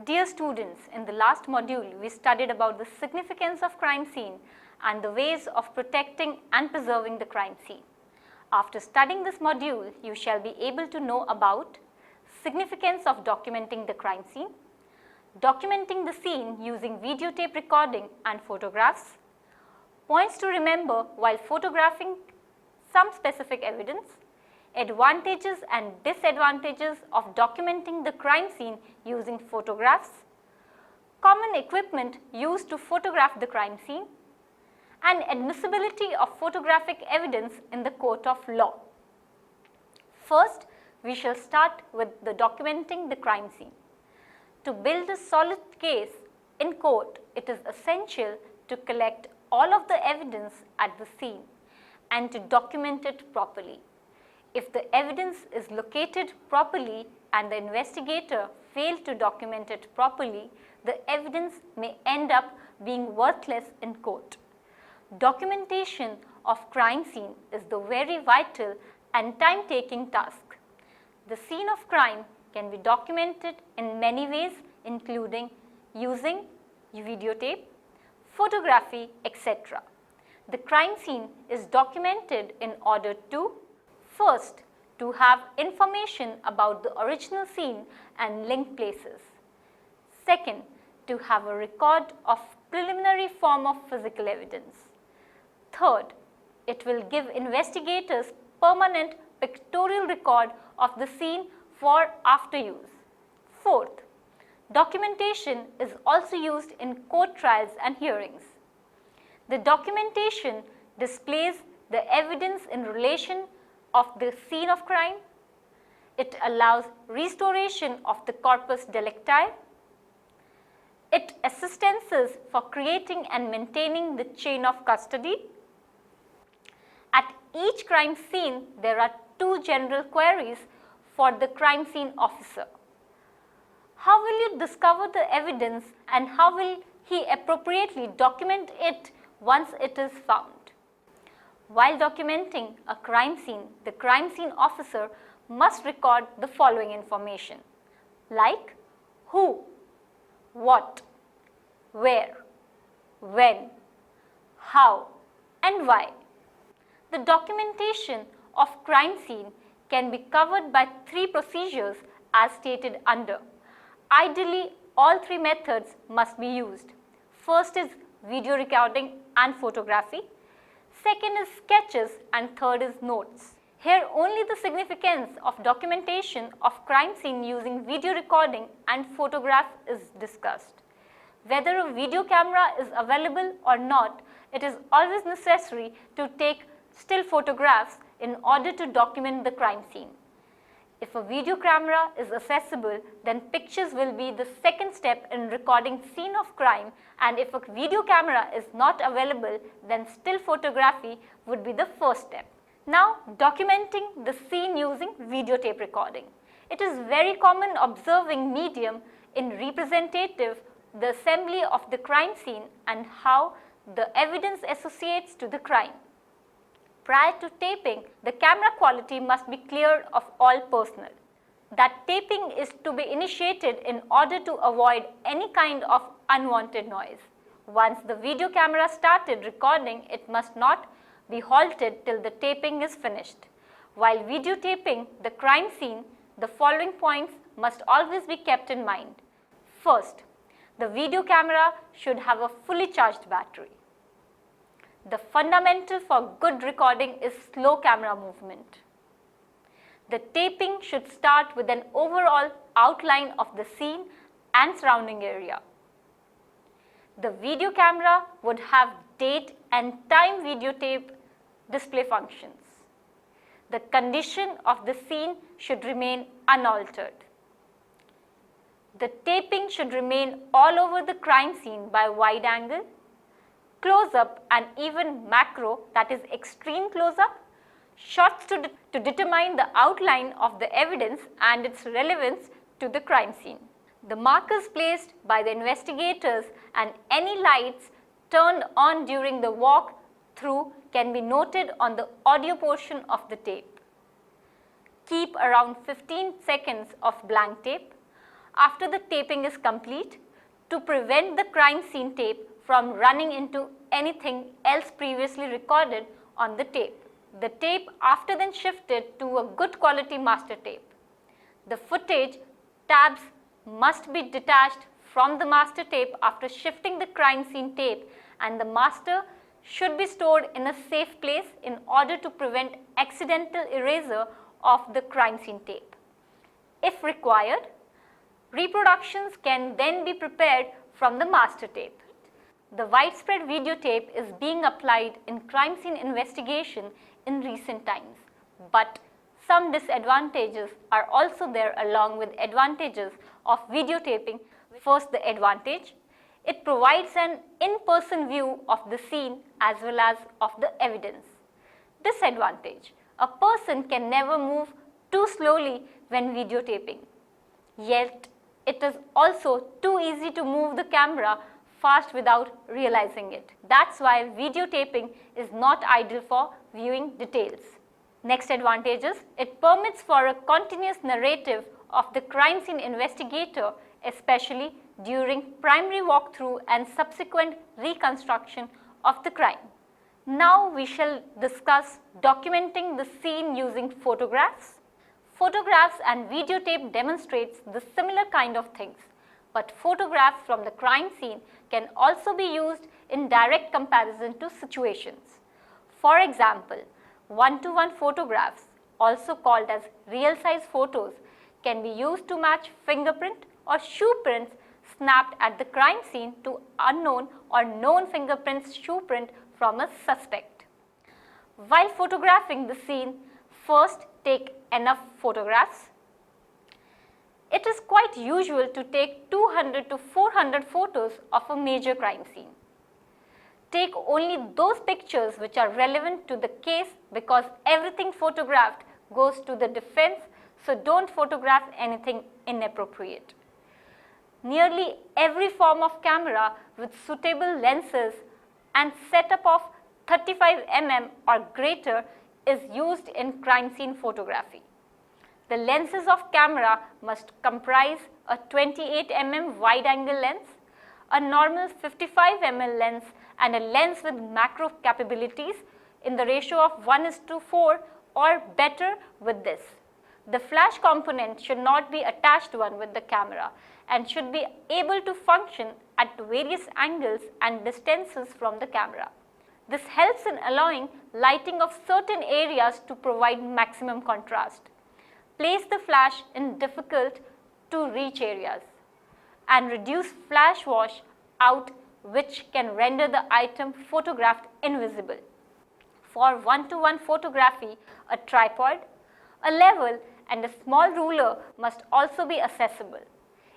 Dear students, in the last module, we studied about the significance of crime scene and the ways of protecting and preserving the crime scene. After studying this module, you shall be able to know about significance of documenting the crime scene, documenting the scene using videotape recording and photographs, points to remember while photographing some specific evidence, advantages and disadvantages of documenting the crime scene using photographs, common equipment used to photograph the crime scene, and admissibility of photographic evidence in the court of law. First, we shall start with the documenting the crime scene. To build a solid case in court, it is essential to collect all of the evidence at the scene and to document it properly. If the evidence is located properly and the investigator failed to document it properly, the evidence may end up being worthless in court. Documentation of crime scene is the very vital and time-taking task. The scene of crime can be documented in many ways, including using videotape, photography, etc. The crime scene is documented in order to first, to have information about the original scene and linked places. Second, to have a record of preliminary form of physical evidence. Third, it will give investigators permanent pictorial record of the scene for after use. Fourth, documentation is also used in court trials and hearings. The documentation displays the evidence in relation of the scene of crime. It allows restoration of the corpus delicti. It assistances for creating and maintaining the chain of custody. At each crime scene, there are two general queries for the crime scene officer. How will you discover the evidence and how will he appropriately document it once it is found? While documenting a crime scene, the crime scene officer must record the following information like who, what, where, when, how, and why. The documentation of crime scene can be covered by three procedures as stated under. Ideally, all three methods must be used. First is video recording and photography. Second is sketches and third is notes. Here only the significance of documentation of crime scene using video recording and photograph is discussed. Whether a video camera is available or not, it is always necessary to take still photographs in order to document the crime scene. If a video camera is accessible, then pictures will be the second step in recording scene of crime, and if a video camera is not available, then still photography would be the first step. Now, documenting the scene using videotape recording. It is very common observing medium in representative the assembly of the crime scene and how the evidence associates to the crime. Prior to taping, the camera quality must be cleared of all personnel. That taping is to be initiated in order to avoid any kind of unwanted noise. Once the video camera started recording, it must not be halted till the taping is finished. While videotaping the crime scene, the following points must always be kept in mind. First, the video camera should have a fully charged battery. The fundamental for good recording is slow camera movement. The taping should start with an overall outline of the scene and surrounding area. The video camera would have date and time videotape display functions. The condition of the scene should remain unaltered. The taping should remain all over the crime scene by wide angle, close-up and even macro, that is extreme close-up, shots to determine the outline of the evidence and its relevance to the crime scene. The markers placed by the investigators and any lights turned on during the walk through can be noted on the audio portion of the tape. Keep around 15 seconds of blank tape. after the taping is complete to prevent the crime scene tape from running into anything else previously recorded on the tape. The tape after then shifted to a good quality master tape. The footage tabs must be detached from the master tape after shifting the crime scene tape, and the master should be stored in a safe place in order to prevent accidental erasure of the crime scene tape. If required, reproductions can then be prepared from the master tape. The widespread videotape is being applied in crime scene investigation in recent times, but some disadvantages are also there along with advantages of videotaping. First, the advantage: it provides an in-person view of the scene as well as of the evidence. Disadvantage: a person can never move too slowly when videotaping. Yet, it is also too easy to move the camera fast without realizing it. That's why videotaping is not ideal for viewing details. Next advantage is it permits for a continuous narrative of the crime scene investigator, especially during primary walkthrough and subsequent reconstruction of the crime. Now we shall discuss documenting the scene using photographs. Photographs and videotape demonstrates the similar kind of things, but photographs from the crime scene can also be used in direct comparison to situations. For example, one-to-one photographs, also called as real-size photos, can be used to match fingerprint or shoe prints snapped at the crime scene to unknown or known fingerprints shoe print from a suspect. While photographing the scene, first take enough photographs. It is quite usual to take 200 to 400 photos of a major crime scene. Take only those pictures which are relevant to the case, because everything photographed goes to the defense, so don't photograph anything inappropriate. Nearly every form of camera with suitable lenses and setup of 35 mm or greater is used in crime scene photography. The lenses of camera must comprise a 28 mm wide angle lens, a normal 55 mm lens, and a lens with macro capabilities in the ratio of 1:4 or better with this. The flash component should not be attached one with the camera and should be able to function at various angles and distances from the camera. This helps in allowing lighting of certain areas to provide maximum contrast. Place the flash in difficult to reach areas and reduce flash wash out, which can render the item photographed invisible. For one-to-one photography, a tripod, a level, and a small ruler must also be accessible.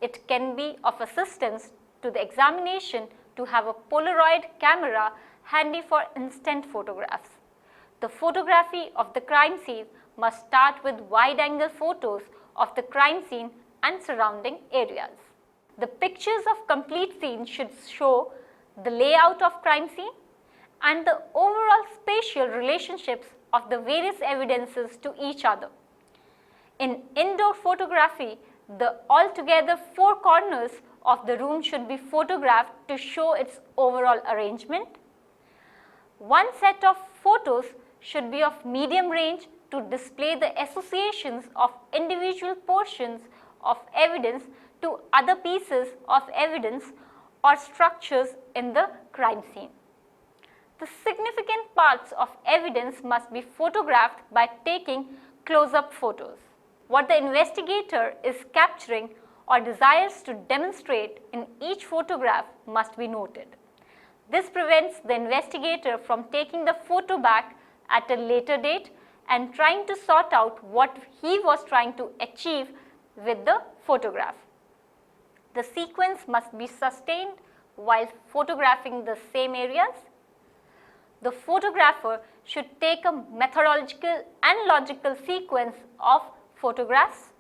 It can be of assistance to the examination to have a Polaroid camera handy for instant photographs. The photography of the crime scene must start with wide-angle photos of the crime scene and surrounding areas. The pictures of complete scene should show the layout of crime scene and the overall spatial relationships of the various evidences to each other. In indoor photography, the altogether four corners of the room should be photographed to show its overall arrangement. One set of photos should be of medium range to display the associations of individual portions of evidence to other pieces of evidence or structures in the crime scene. The significant parts of evidence must be photographed by taking close-up photos. What the investigator is capturing or desires to demonstrate in each photograph must be noted. This prevents the investigator from taking the photo back at a later date and trying to sort out what he was trying to achieve with the photograph. The sequence must be sustained while photographing the same areas. The photographer should take a methodological and logical sequence of photographs.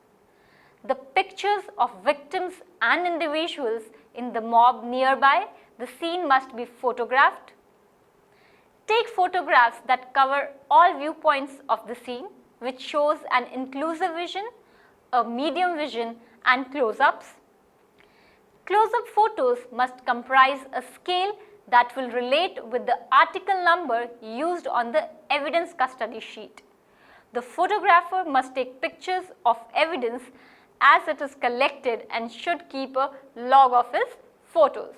The pictures of victims and individuals in the mob nearby the scene must be photographed. Take photographs that cover all viewpoints of the scene, which shows an inclusive vision, a medium vision, and close-ups. Close-up photos must comprise a scale that will relate with the article number used on the evidence custody sheet. The photographer must take pictures of evidence as it is collected and should keep a log of his photos.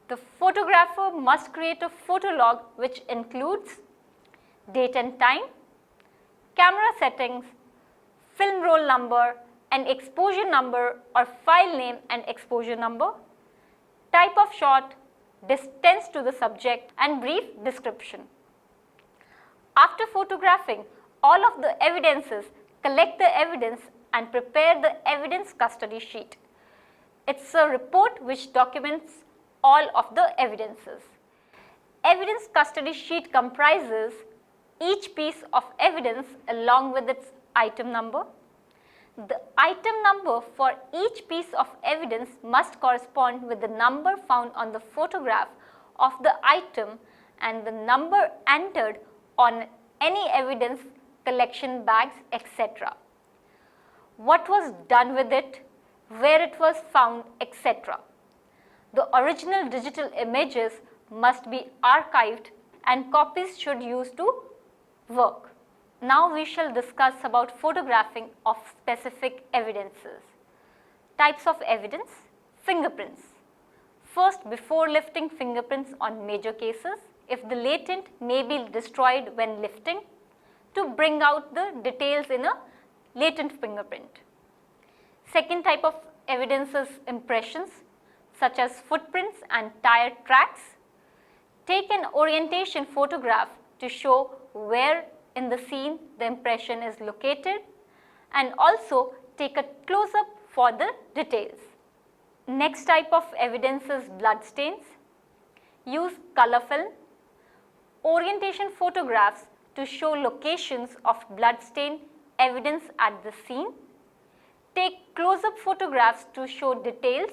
The photographer must create a photo log which includes date and time, camera settings, film roll number and exposure number or file name and exposure number, type of shot, distance to the subject and brief description. After photographing all of the evidences, collect the evidence and prepare the evidence custody sheet. It's a report which documents all of the evidences. Evidence custody sheet comprises each piece of evidence along with its item number. The item number for each piece of evidence must correspond with the number found on the photograph of the item and the number entered on any evidence collection bags, etc. What was done with it, where it was found, etc. The original digital images must be archived and copies should use to work. Now we shall discuss about photographing of specific evidences. Types of evidence. Fingerprints. First, before lifting fingerprints on major cases, if the latent may be destroyed when lifting to bring out the details in a latent fingerprint. Second type of evidence is impressions such as footprints and tire tracks. Take an orientation photograph to show where in the scene the impression is located and also take a close-up for the details. Next type of evidence is blood stains. Use color film, orientation photographs to show locations of blood stain evidence at the scene. Take close-up photographs to show details.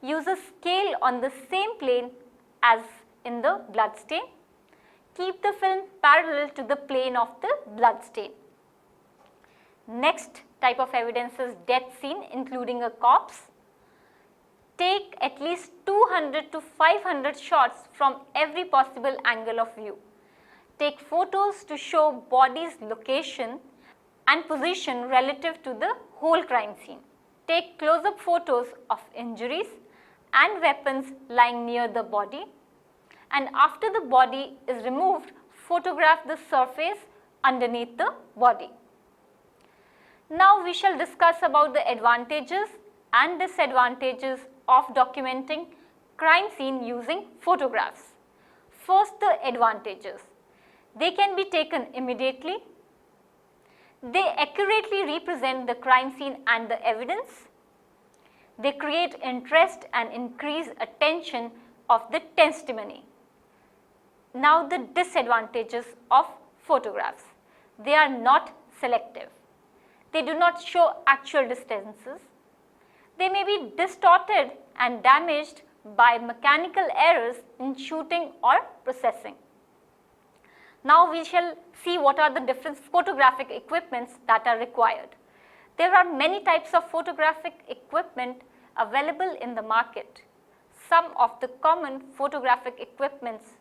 Use a scale on the same plane as in the blood stain. Keep the film parallel to the plane of the blood stain. Next type of evidence is death scene including a corpse. Take at least 200 to 500 shots from every possible angle of view. Take photos to show body's location and position relative to the whole crime scene. Take close-up photos of injuries and weapons lying near the body. And after the body is removed, photograph the surface underneath the body. Now we shall discuss about the advantages and disadvantages of documenting crime scene using photographs. First, the advantages. They can be taken immediately. They accurately represent the crime scene and the evidence. They create interest and increase attention of the testimony. Now the disadvantages of photographs. They are not selective. They do not show actual distances. They may be distorted and damaged by mechanical errors in shooting or processing. Now we shall see what are the different photographic equipments that are required. There are many types of photographic equipment available in the market. Some of the common photographic equipments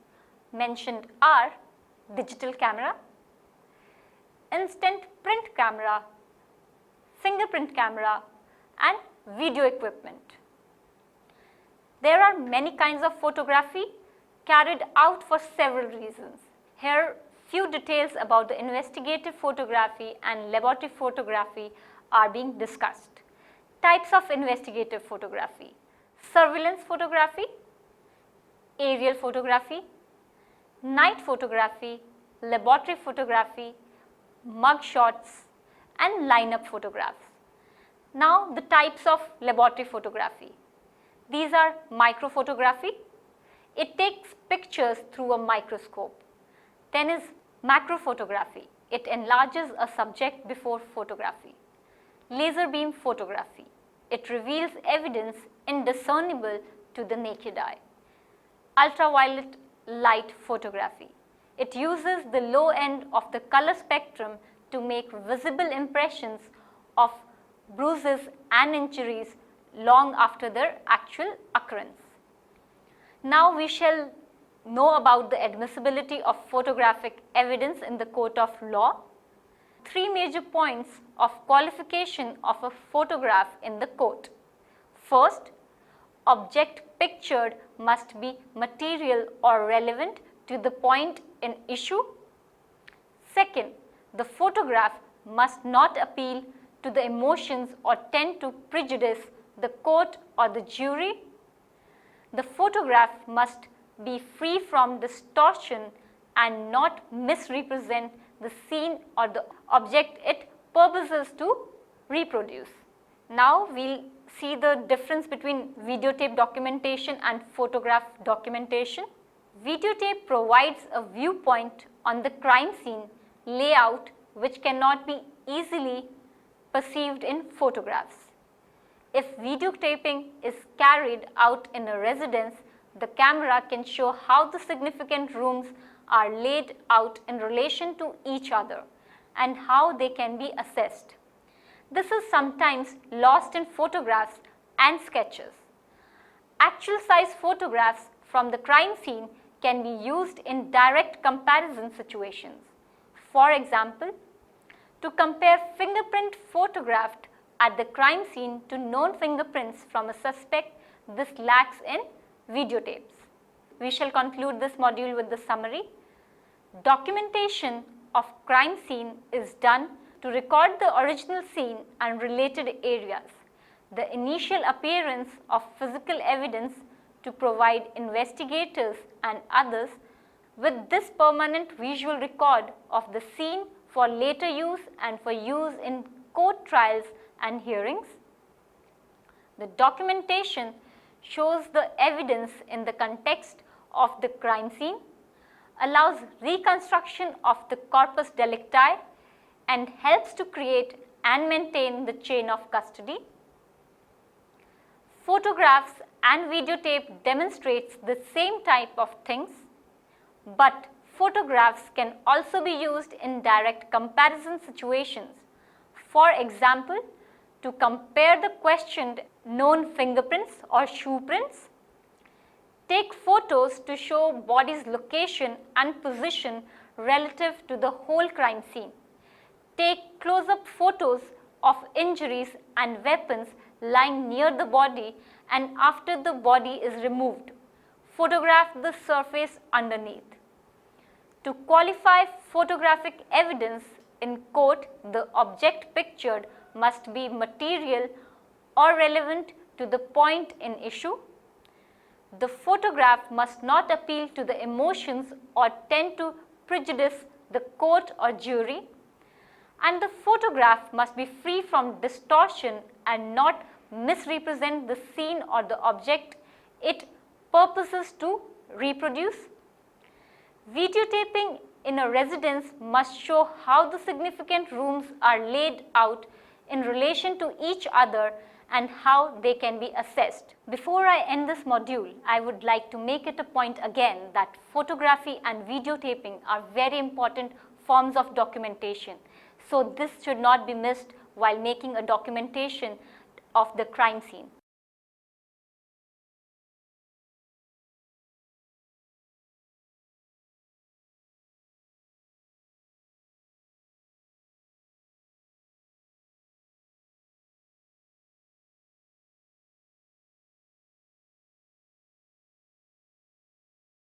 mentioned are digital camera, instant print camera, fingerprint camera and video equipment. There are many kinds of photography carried out for several reasons. Here few details about the investigative photography and laboratory photography are being discussed. Types of investigative photography: surveillance photography, aerial photography, night photography, laboratory photography, mug shots and lineup photographs. Now the types of laboratory photography. These are microphotography. It takes pictures through a microscope. Then is macrophotography. It enlarges a subject before photography. Laser beam photography. It reveals evidence indiscernible to the naked eye. Ultraviolet light photography. It uses the low end of the color spectrum to make visible impressions of bruises and injuries long after their actual occurrence. Now we shall know about the admissibility of photographic evidence in the court of law. Three major points of qualification of a photograph in the court. First, object pictured must be material or relevant to the point in issue. Second, the photograph must not appeal to the emotions or tend to prejudice the court or the jury. The photograph must be free from distortion and not misrepresent the scene or the object it purposes to reproduce. Now we'll see the difference between videotape documentation and photograph documentation. Videotape provides a viewpoint on the crime scene layout which cannot be easily perceived in photographs. If videotaping is carried out in a residence, the camera can show how the significant rooms are laid out in relation to each other and how they can be assessed. This is sometimes lost in photographs and sketches. Actual size photographs from the crime scene can be used in direct comparison situations. For example, to compare fingerprint photographed at the crime scene to known fingerprints from a suspect, this lacks in videotapes. We shall conclude this module with the summary. Documentation of crime scene is done to record the original scene and related areas, the initial appearance of physical evidence to provide investigators and others with this permanent visual record of the scene for later use and for use in court trials and hearings. The documentation shows the evidence in the context of the crime scene, allows reconstruction of the corpus delicti, and helps to create and maintain the chain of custody. Photographs and videotape demonstrates the same type of things, but photographs can also be used in direct comparison situations. For example, to compare the questioned known fingerprints or shoe prints. Take photos to show body's location and position relative to the whole crime scene. Take close-up photos of injuries and weapons lying near the body and after the body is removed. Photograph the surface underneath. To qualify photographic evidence in court, the object pictured must be material or relevant to the point in issue. The photograph must not appeal to the emotions or tend to prejudice the court or jury. And the photograph must be free from distortion and not misrepresent the scene or the object it purposes to reproduce. Videotaping in a residence must show how the significant rooms are laid out in relation to each other and how they can be assessed. Before I end this module, I would like to make it a point again that photography and videotaping are very important forms of documentation. So this should not be missed while making a documentation of the crime scene.